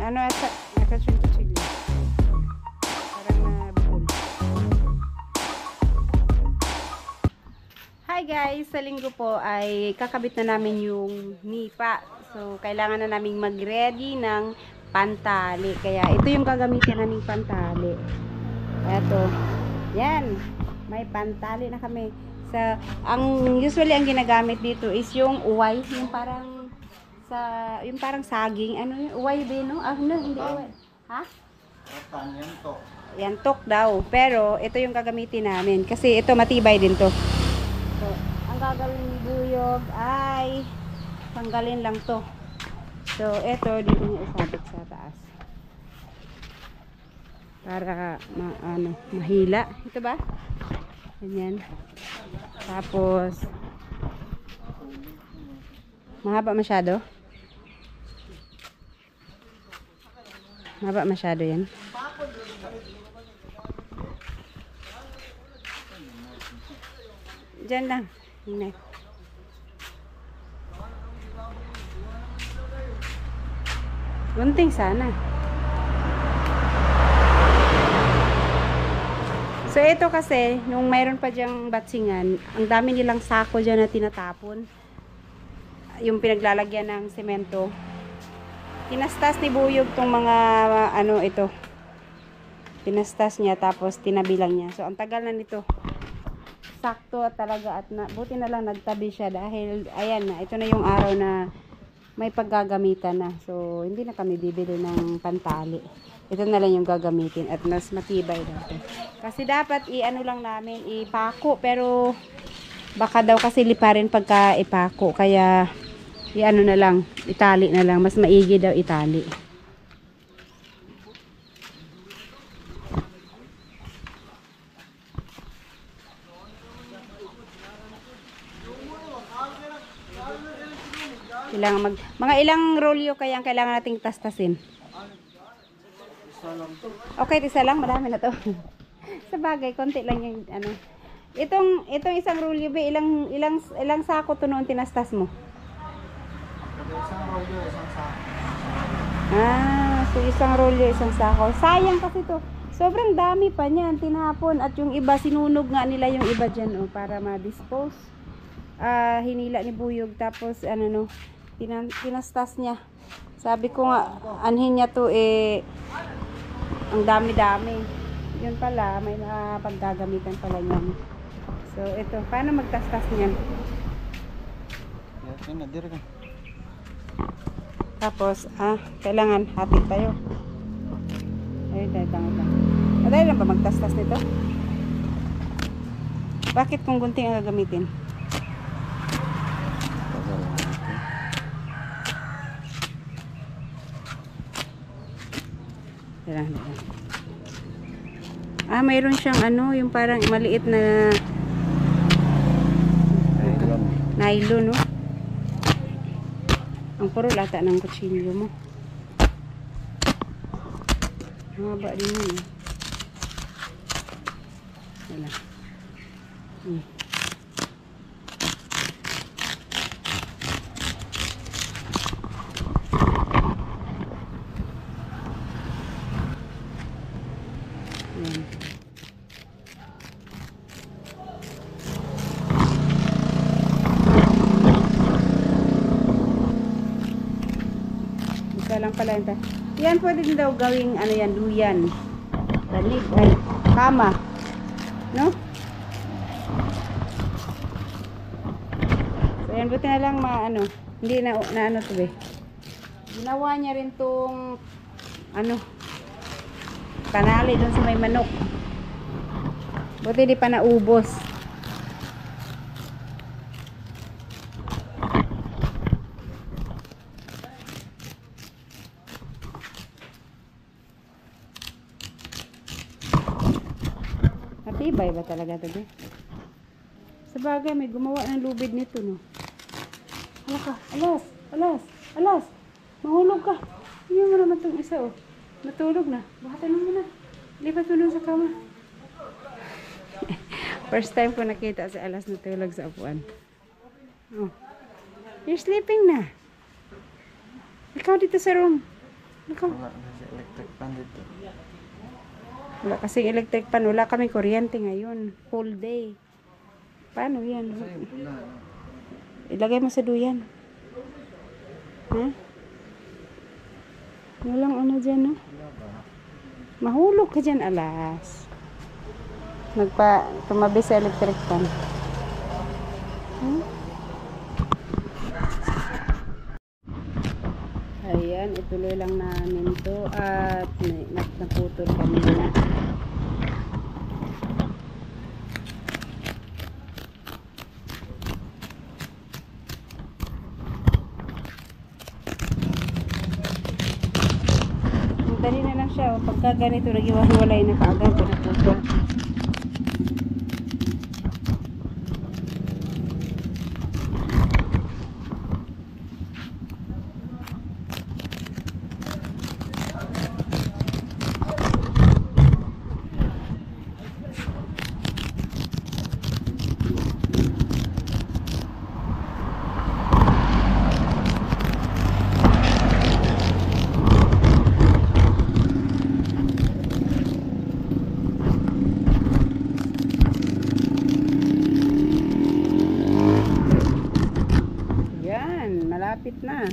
Ano ata? Nakasunod-sunod. Parang nabukol. Hi guys! Sa linggo po ay kakabit na namin yung nipa. So, kailangan na namin mag-ready ng pantali. Kaya ito yung gagamitin naming pantali. Eto. Yan. May pantali na kami. Usually ang ginagamit dito is yung uway. Yung parang saging. Ano yung uway din, no? Ano, hindi uway. Ha? Yantok daw. Pero ito yung gagamitin namin. Kasi ito matibay din to. So, ang gagawin ni Buyog ay tanggalin lang to. So, ito dito niya isabit sa taas. Para mahila. Ito ba? Ganyan. Tapos mahaba masyado? Mahaba masyado yan. Diyan lang. Hinay. Gunting sana. So, ito kasi, nung mayroon pa dyang batsingan, ang dami nilang sako dyan na tinatapon. Yung pinaglalagyan ng semento. Tinastas ni Buyog tong mga, ito. Tinastas niya, tapos tinabilang niya. So, ang tagal na nito. Sakto at talaga, buti na lang nagtabi siya dahil, ayan na, ito na yung araw na may paggagamitan na. So, hindi na kami bibili ng pantali. Ito na lang yung gagamitin at mas matibay dito. Kasi dapat lang namin ipako, pero baka daw kasi liparin pagka ipako. Kaya na lang, itali na lang. Mas maigi daw itali. Kailangan mga ilang rolyo kaya ang kailangan nating tastasin. Okay, isa lang, marami na to. Sa bagay, konti lang yung Itong isang rolyo, ilang sako to noon tinastas mo? Isang rolyo, isang sako. So isang rolyo, isang sako. Sayang kasi to. Sobrang dami pa niyan, tinapon. At yung iba, sinunog nga nila yung iba dyan, para ma-dispose. Hinila ni Buyog, tapos tinastas niya. Sabi ko nga, anhin niya to ang dami-dami. Yun pala, may paggagamitan pala niyan. So, ito. Paano magtastas niyan? Yan, nadir ka. Tapos, kailangan hatid tayo. Ayun, tayo. Madali lang ba magtastas nito? Bakit kung gunting ang gagamitin? Mayroon siyang yung parang maliit na nylon, no? Ang puro lata ng kutsilyo mo. Mahaba din yun, Wala. Isa lang pala ito. Yan pwede din daw gawing duyan. Dalig, kama. No? So yan, buti na lang hindi na to Ginawa niya rin tong panali doon sa may manok. Buti di pa naubos. Matibay ba talaga ito? Sa bagay, may gumawa ng lubid nito, no? Hala ka, alas! Mahulog ka! Iyan mo naman itong isa, oh. Natulog na. Buhatan mo muna. Lipat mo dun sa kama. First time ko nakita si Alas natulog sa upuan. Oh. You're sleeping na. Ikaw dito sa room. Ikaw. Wala na si electric fan dito. Wala kasing electric pan. Wala kaming kuryente ngayon. Full day. Paano yan? Kasi wala. Ilagay mo sa duyan. Ha? Walang ano dyan, no? Wala ba? Mahulog ka dyan, Alas. Tumabi sa electric pan. Hmm? Ayan, ituloy lang namin to at naputol kami na. Dali na lang siya. O, pagka ganito, nag-iwahiwalay na kaagad. Pinaputol. Malapit na.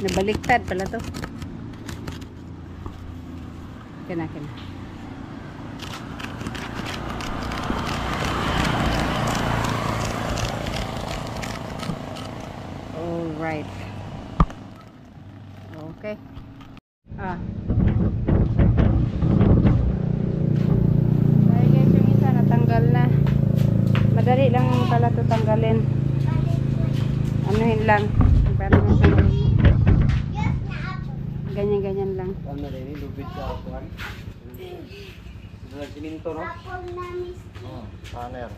Nabaliktad pala to. Kina. Alright. Okay. Ay guys, yung isa natanggal na. Madali lang pala ito tanggalin. Anuhin lang. Para matanggalin. Ganyan-ganyan lang. Ano rin, lubid sa akuan. Siminto, no? Oo, panel.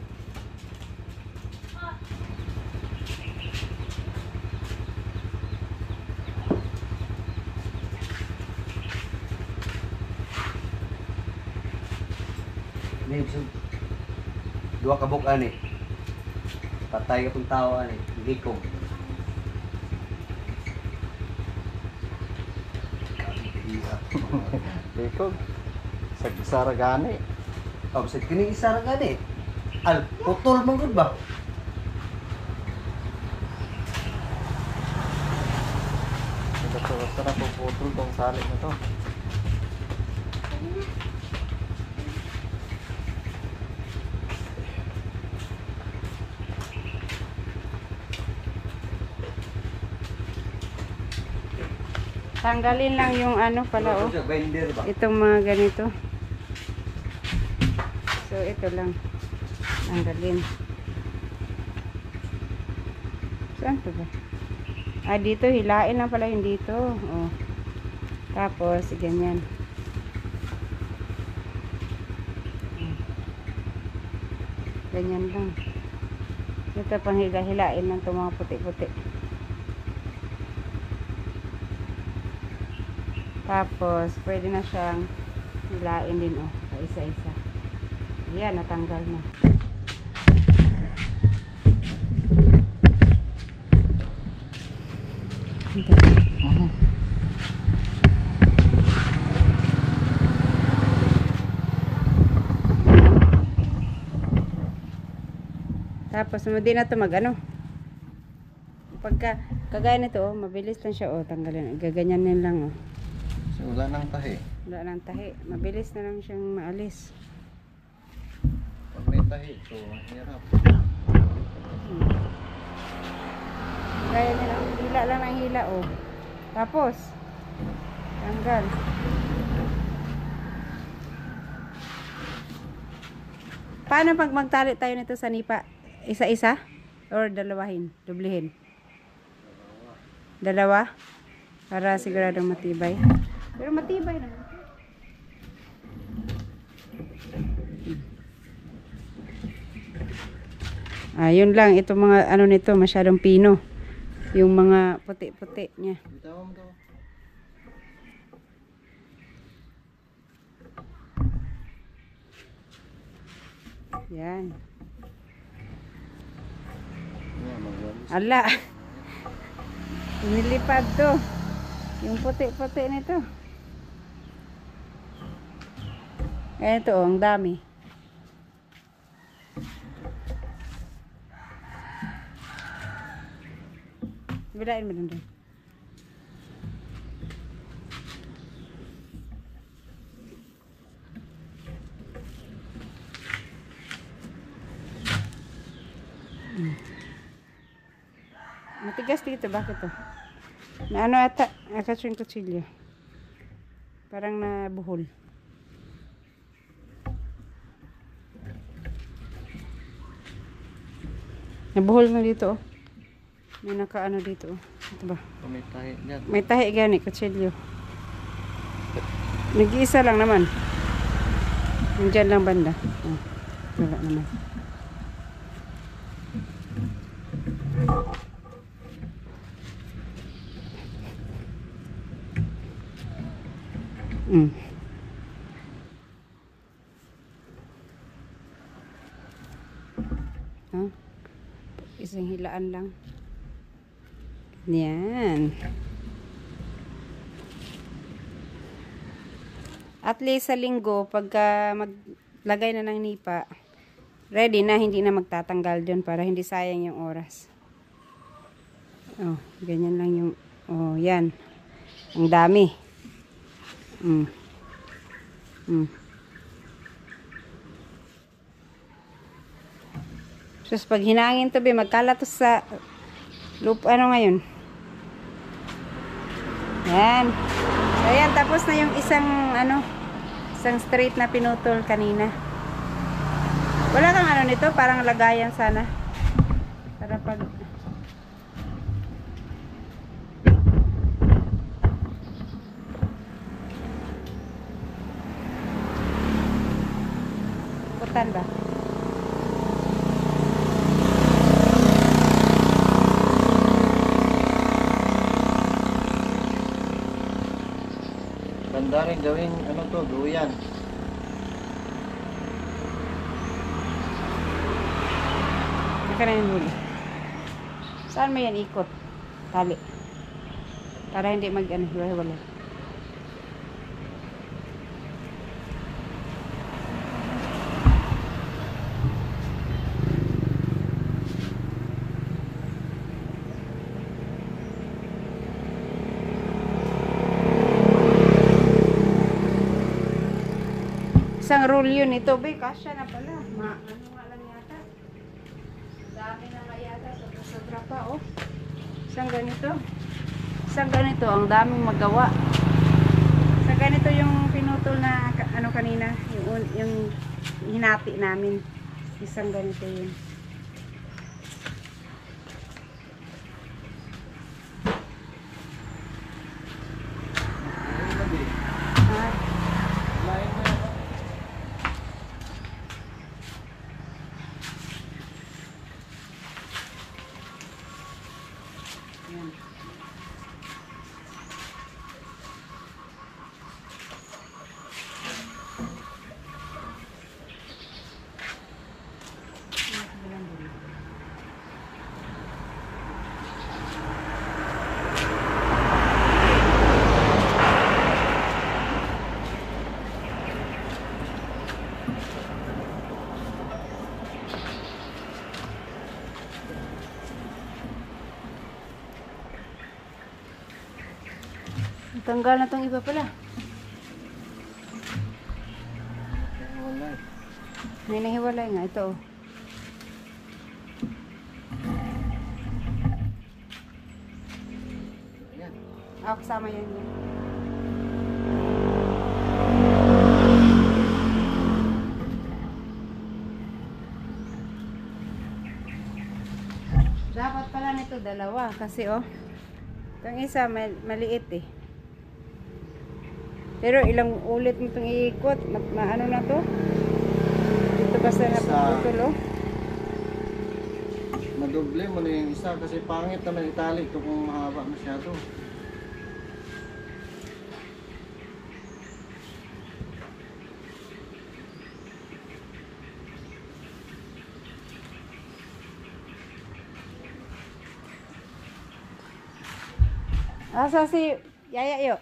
Dua kabuk ani. Patay ka pong tao ani. Likong. Likog. Sa gani. Oh, sa kini isa ra gani. Al putol man gud ba? Basta na puputol tong sali na to. Tanggalin lang yung ano pala, oh. Sa vendor ba? Itong mga ganito. So, ito lang. Tanggalin. Saan to ba? Ah, dito. Hilain lang pala yung dito. Oh. Tapos, ganyan. Ganyan lang. Ito pang hilain lang itong mga puti-puti. Tapos, pwede na siyang hilain din, oh. Isa-isa. Ayan, natanggal na. Tapos, hindi na ito mag-ano. Pagka, kagaya nito, oh, mabilis lang siya, oh, tanggalin. Gaganyanin lang, oh. So, wala nang tahi. Wala nang tahi. Mabilis na lang siyang maalis. Pag may tahi, so hirap. Kaya nila, hila lang ang hila, oh. Tapos, tanggal. Paano pag magtali tayo nito sa nipa? Isa-isa? Or dalawahin? Dublihin? Dalawa? Para siguradong matibay. Pero matibay naman. Yun lang. Itong mga ano nito, masyadong pino. Yung mga puti-puti niya. Bitaw mo to. Yan. Yan, magwalis. Ala. Nilipad to. Yung puti-puti nito. Ito, oh, ang dami. Bilain mo dun dun. Matigas dito, bakit to? Na ano ata, akas yung kutsilyo. Parang nabuhol. Nabuhol na dito, oh. May nakaano dito, oh. Ito ba? Pumitahe dyan. May tahi gani, kutsilyo. Nag-iisa lang naman. Nandyan lang banda. Oh, wala naman. Mm. Huh? Isang hilaan lang. Yan. At least sa linggo, pagka maglagay na ng nipa, ready na, hindi na magtatanggal dyan para hindi sayang yung oras. Oh, ganyan lang yung, oh, yan. Ang dami. Mm. Mm. Sus, pag hinangin to, magkalatos sa ano ngayon? Yan. So, ayan, tapos na yung isang, isang straight na pinutol kanina. Wala kang ano nito, parang lagayan sana. Para pag... Kutan ba? Ganda rin gawin, ano to, duyan. Naka na yung huli. Saan mo yan ikot? Tali. Para hindi wala. Isang roll yun ito. Be, kasya na pala. Ano nga lang yata. Dami na nga yata. Sobra pa, oh. Isang ganito. Isang ganito. Ang daming magawa. Isang ganito yung pinutol na, kanina. Yung hinati namin. Isang ganito yun. Yan. Tanggal na tong iba pala. Wala. May nahiwalay nga. Ito, oh. Yan. Kasama yan. Dapat pala nito dalawa. Kasi, oh. Itong isa, maliit eh. Pero ilang ulit mo itong iikot. Maano na to? Dito basta naputol, oh. madoble mo na yung isa kasi pangit naman itali ito kung mahaba masyado. Asa si Yaya yo?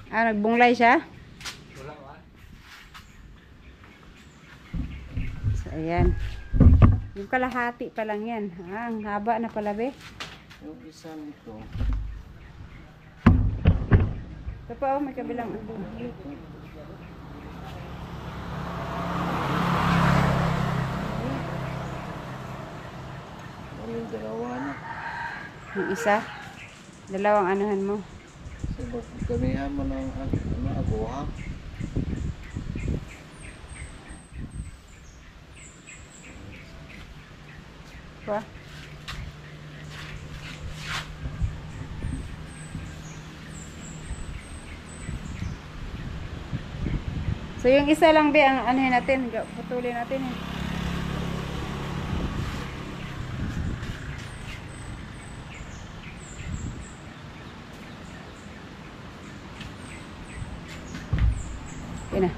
Ah, nagbunglay siya? So, ayan. Yung kalahati pa lang yan. Ah, ang haba na pala, be. Yung isa nito. Ito pa, oh, may kabilang. Ano yung dalawa na. Yung isa. Dalawang anuhan mo. So, gamihan mo ng aguha. Pa. So yung isa lang be ang anuhin natin, putulin natin eh. Yun na.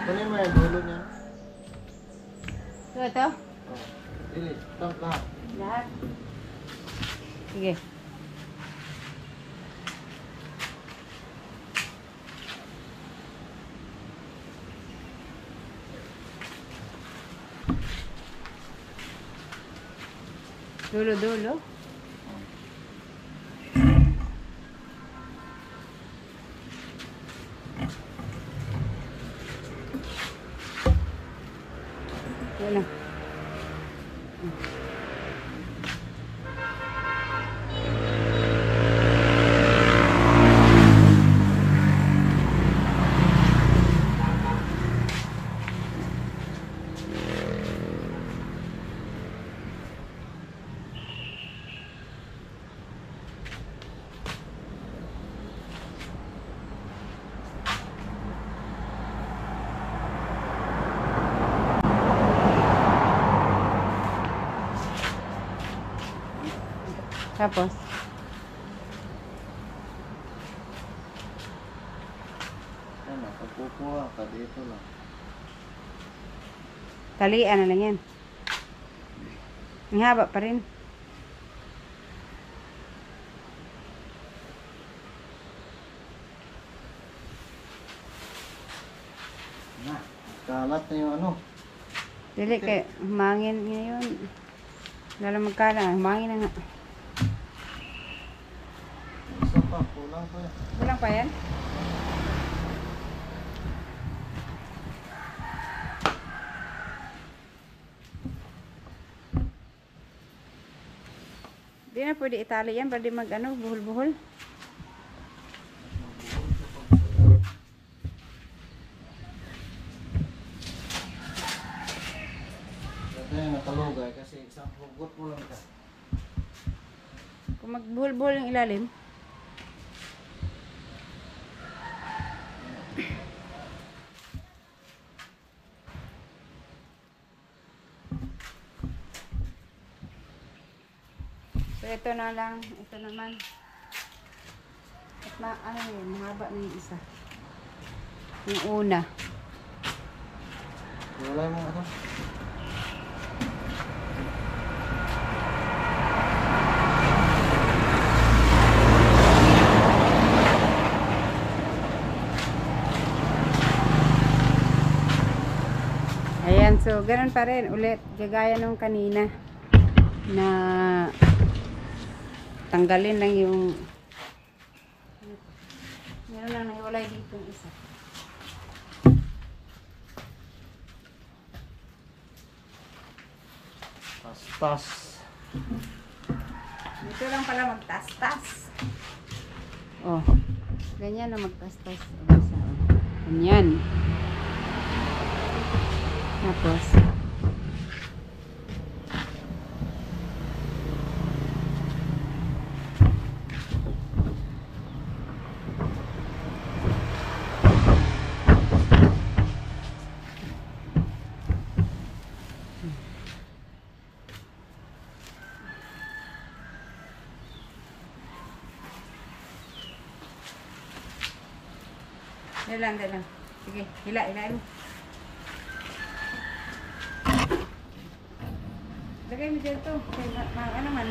Kunin mo yung dulo niya. Ito. Oh. Dili, stop lahat. Lahat. Sige. Dulo-dulo. Yun na. Tapos, Ano, pagkukuha ka dito lang. talian na lang yan. Ang haba pa rin. Na, kalat na yung ano. Dili kay humangin ngayon. Lalo magkala, humangin na nga. Isa pa, kulang pa yan. Kulang pa yan? Di na pwede itali yan, pwede mag ano, buhol-buhol. Kaya nakalugay kasi isang hugot mo lang ka. Kung magbuhol-buhol yung ilalim. So ito na lang, ito naman. At ano yun, mahaba na yung isa. Yung una. Wala mo ano. Ayan, so ganun pa rin ulit, gagaya nung kanina na tanggalin lang yung meron lang naiwalay dito yung isa. Tas-tas. Dito lang pala magtas-tas. Oh. Ganyan na magtastas. Ganyan. Tapos, dalang. Sige, hilain mo. Lagay mo dito. Ano man.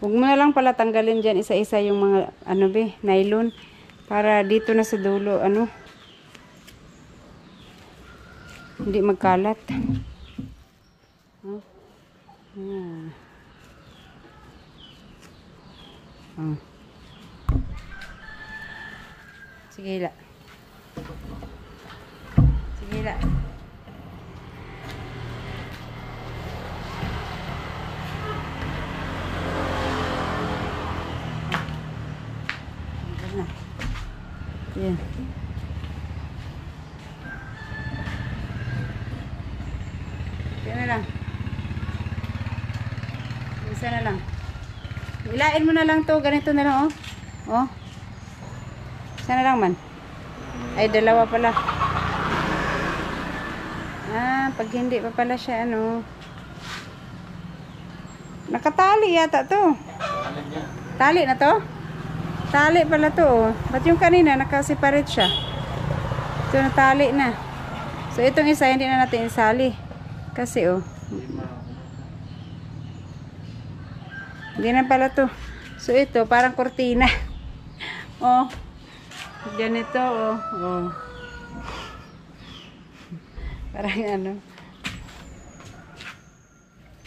Huwag mo na lang pala tanggalin dyan isa-isa yung mga nylon para dito na sa dulo hindi magkalat. Sige, hila. Yan. Yan na lang. Isa na lang. Ilain mo na lang to. Ganito na lang, oh. Oh. Isa na lang man. Ay, dalawa pala. Pag hindi pa pala siya, nakatali yata to. Tali na to? Tali pala to, oh. Ba't yung kanina nakaseparate siya? Ito natali na. So itong isa hindi na natin isali. Kasi hindi na pala to. So ito parang kortina. Oh. Ganito, oh. Parang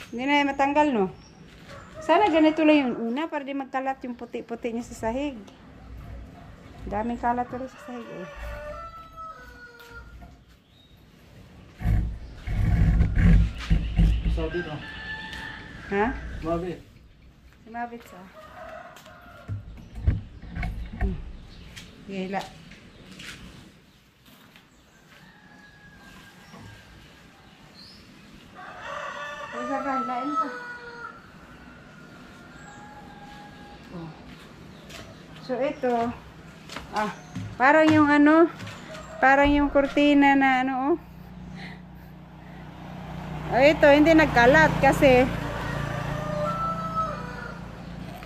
Hindi na matanggal, no? Sana ganito lang yung una para di magkalat yung puti-puti niya sa sahig. Daming kalat tuloy sa sahig, eh. Sabit, oh. Ha? Mabit. Sumabit sa. Hila. Isa ka, hilain ka. So ito, parang yung parang yung kurtina na ito hindi nagkalat kasi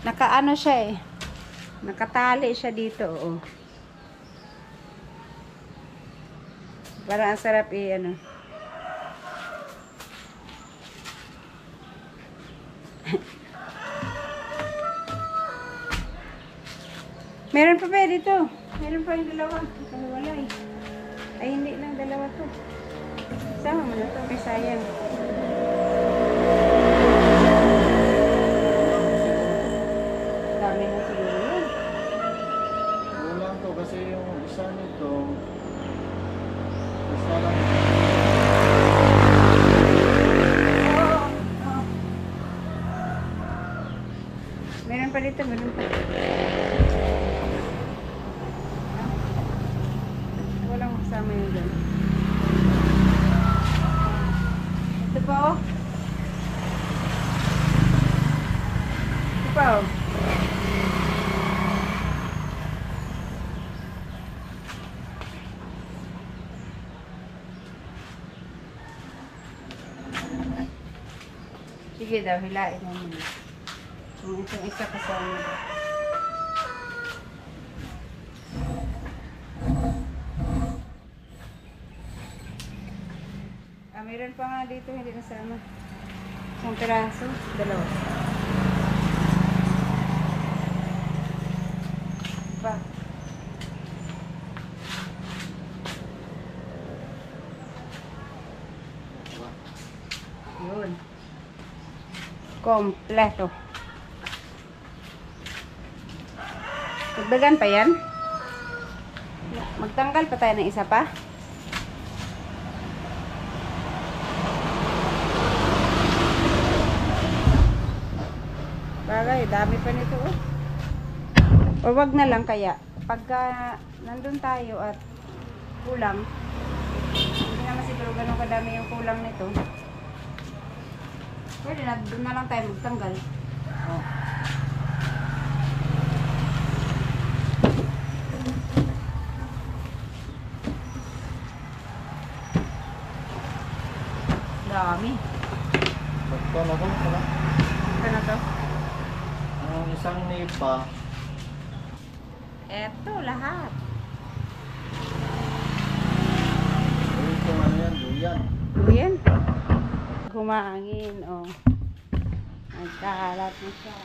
nakaano siya, nakatali siya dito, Parang ang sarap Meron pa dito. Meron pa yung dalawa. Kalawalay. Ay, hindi lang dalawa to. Sama mo na to. Kay sayang. Dami na siguro yun. Kulang to kasi yung isa nito. Isa lang. Meron pa dito. Meron pa. Walang kasama yun dyan. Ito pa, Ito pa, Sige daw, hilain mo muna. Kung itong isa kasama daw. Meron pa nga dito, hindi nasama. Isang piraso, dalawa. Pa. Yun. Kompleto. Dagdagan pa yan. Magtanggal pa tayo ng isa pa. Bagay, dami pa nito oh. O wag na lang kaya. Pagka nandun tayo at kulang, hindi naman siguro ganun kadami yung kulang nito. Pwede na, doon na lang tayo magtanggal. Oh. Dami. Ito na to. Ito na to. Ang isang nipa. Eto, lahat. Ito ano yan, duyan. Ayan. Humangin, oh. Nagkalat na siya.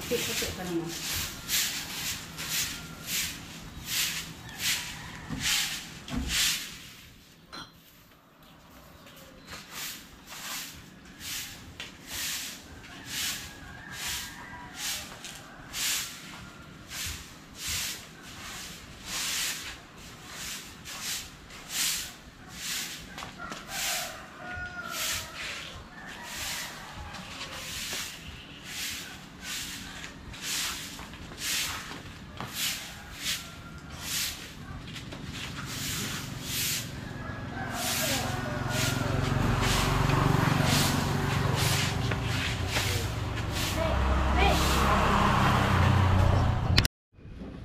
Puti pa naman.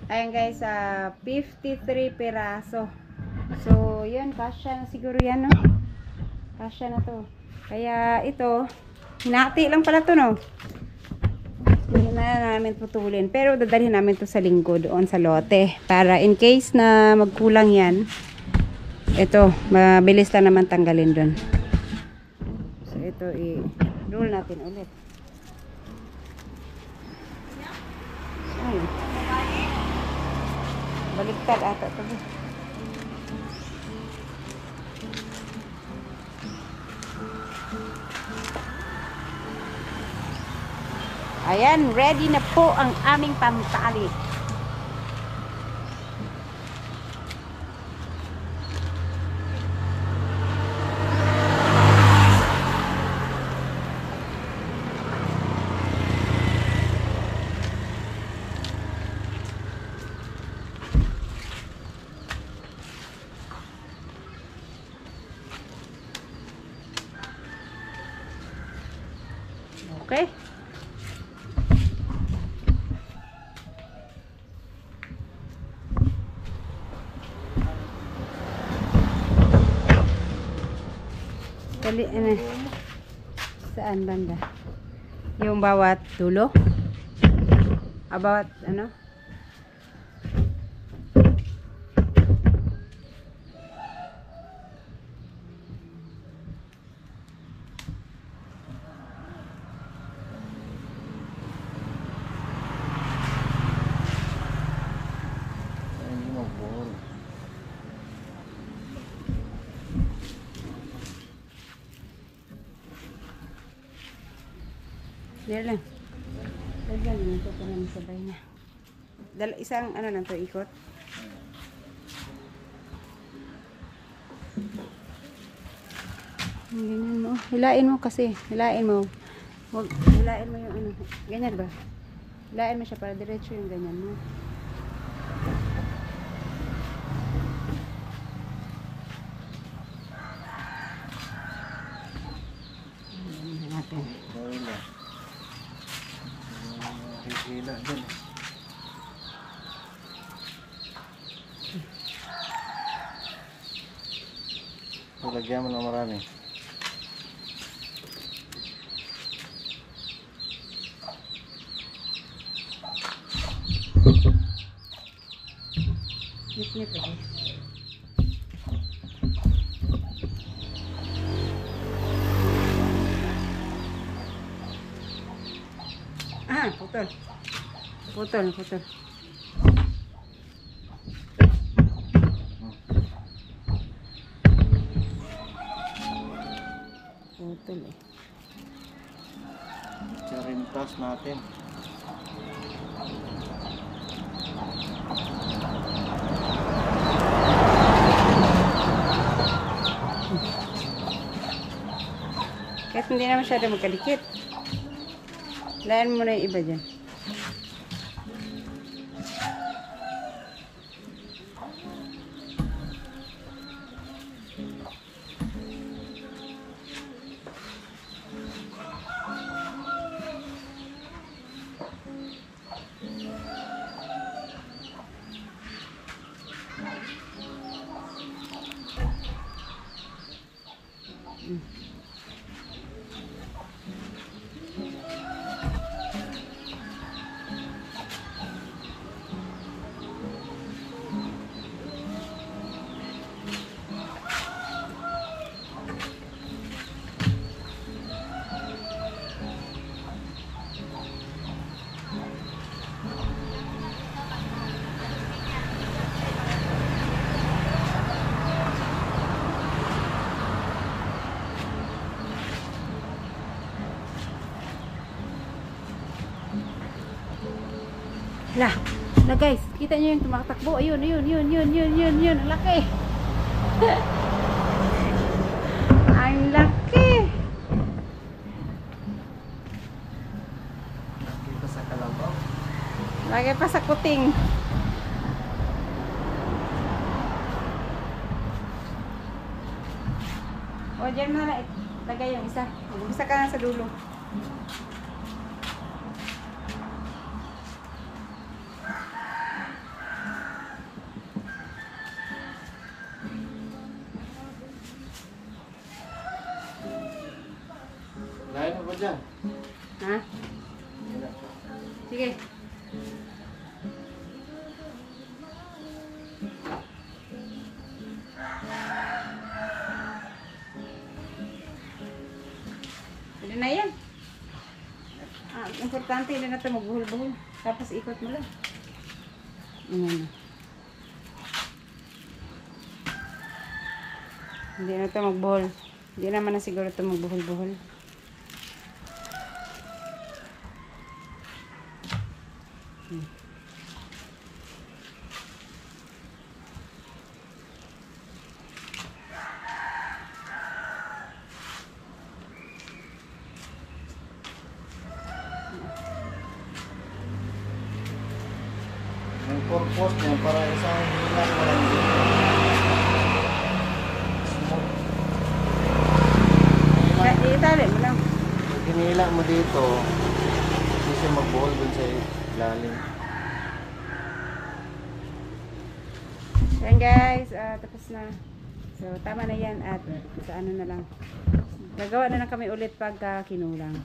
Ayan guys, 53 piraso. So, yun, kasya na siguro yan, no? Kasya na to. Kaya ito, hinati lang pala to, no? Hindi na namin putulin. Pero dadalhin namin to sa linggo doon sa lote. Para in case na magkulang yan, ito, mabilis lang naman tanggalin doon. So, ito, i-roll natin ulit. Ay. Baliktad ata ito. Ayan, ready na po ang aming pamtali. Okay. Dali, ano? Saan banda? Yung bawat dulo? Bawat, ano? Hindi mo buro. Diyan lang. Diyan lang ito para masabay na. Isang ano lang to ikot. Ganyan mo. Hilain mo kasi. Hilain mo. Hilain mo yung ano. Ganyan ba? Hilain mo siya para diretso yung ganyan mo. Ganyan natin. Boila. Hila din. Lagyan mo na marami. Nip-nip lagi. Ah, putol. Putol, putol. Putol eh. Charintas natin. Kahit hindi na masyado magkadikit. Layan mo na yung iba dyan. Lah, guys, kita nyo yung tumatakbo. Ayun, yun. Ang laki. Ang laki. Dito sa kalabaw. Lagay pa sa kuting. O, dyan na lang. Lagay yung isa. Isa ka na sa dulo. Lain mo ba dyan? Ha? Sige. Pwede na yan. Importante na natin magbuhol-buhol. Tapos ikot mo lang. Ayan. Hindi na ito magbuhol. Hindi naman na siguro ito magbuhol-buhol. Yung purpose niya para isang hilang mo lang dito. Smooth. Itali mo lang. Pag hinila mo dito, hindi siya mag-ball dun sa ilalim. Yan guys, tapos na. So tama na yan at sa ano na lang. Gagawa na lang kami ulit pag kinulang.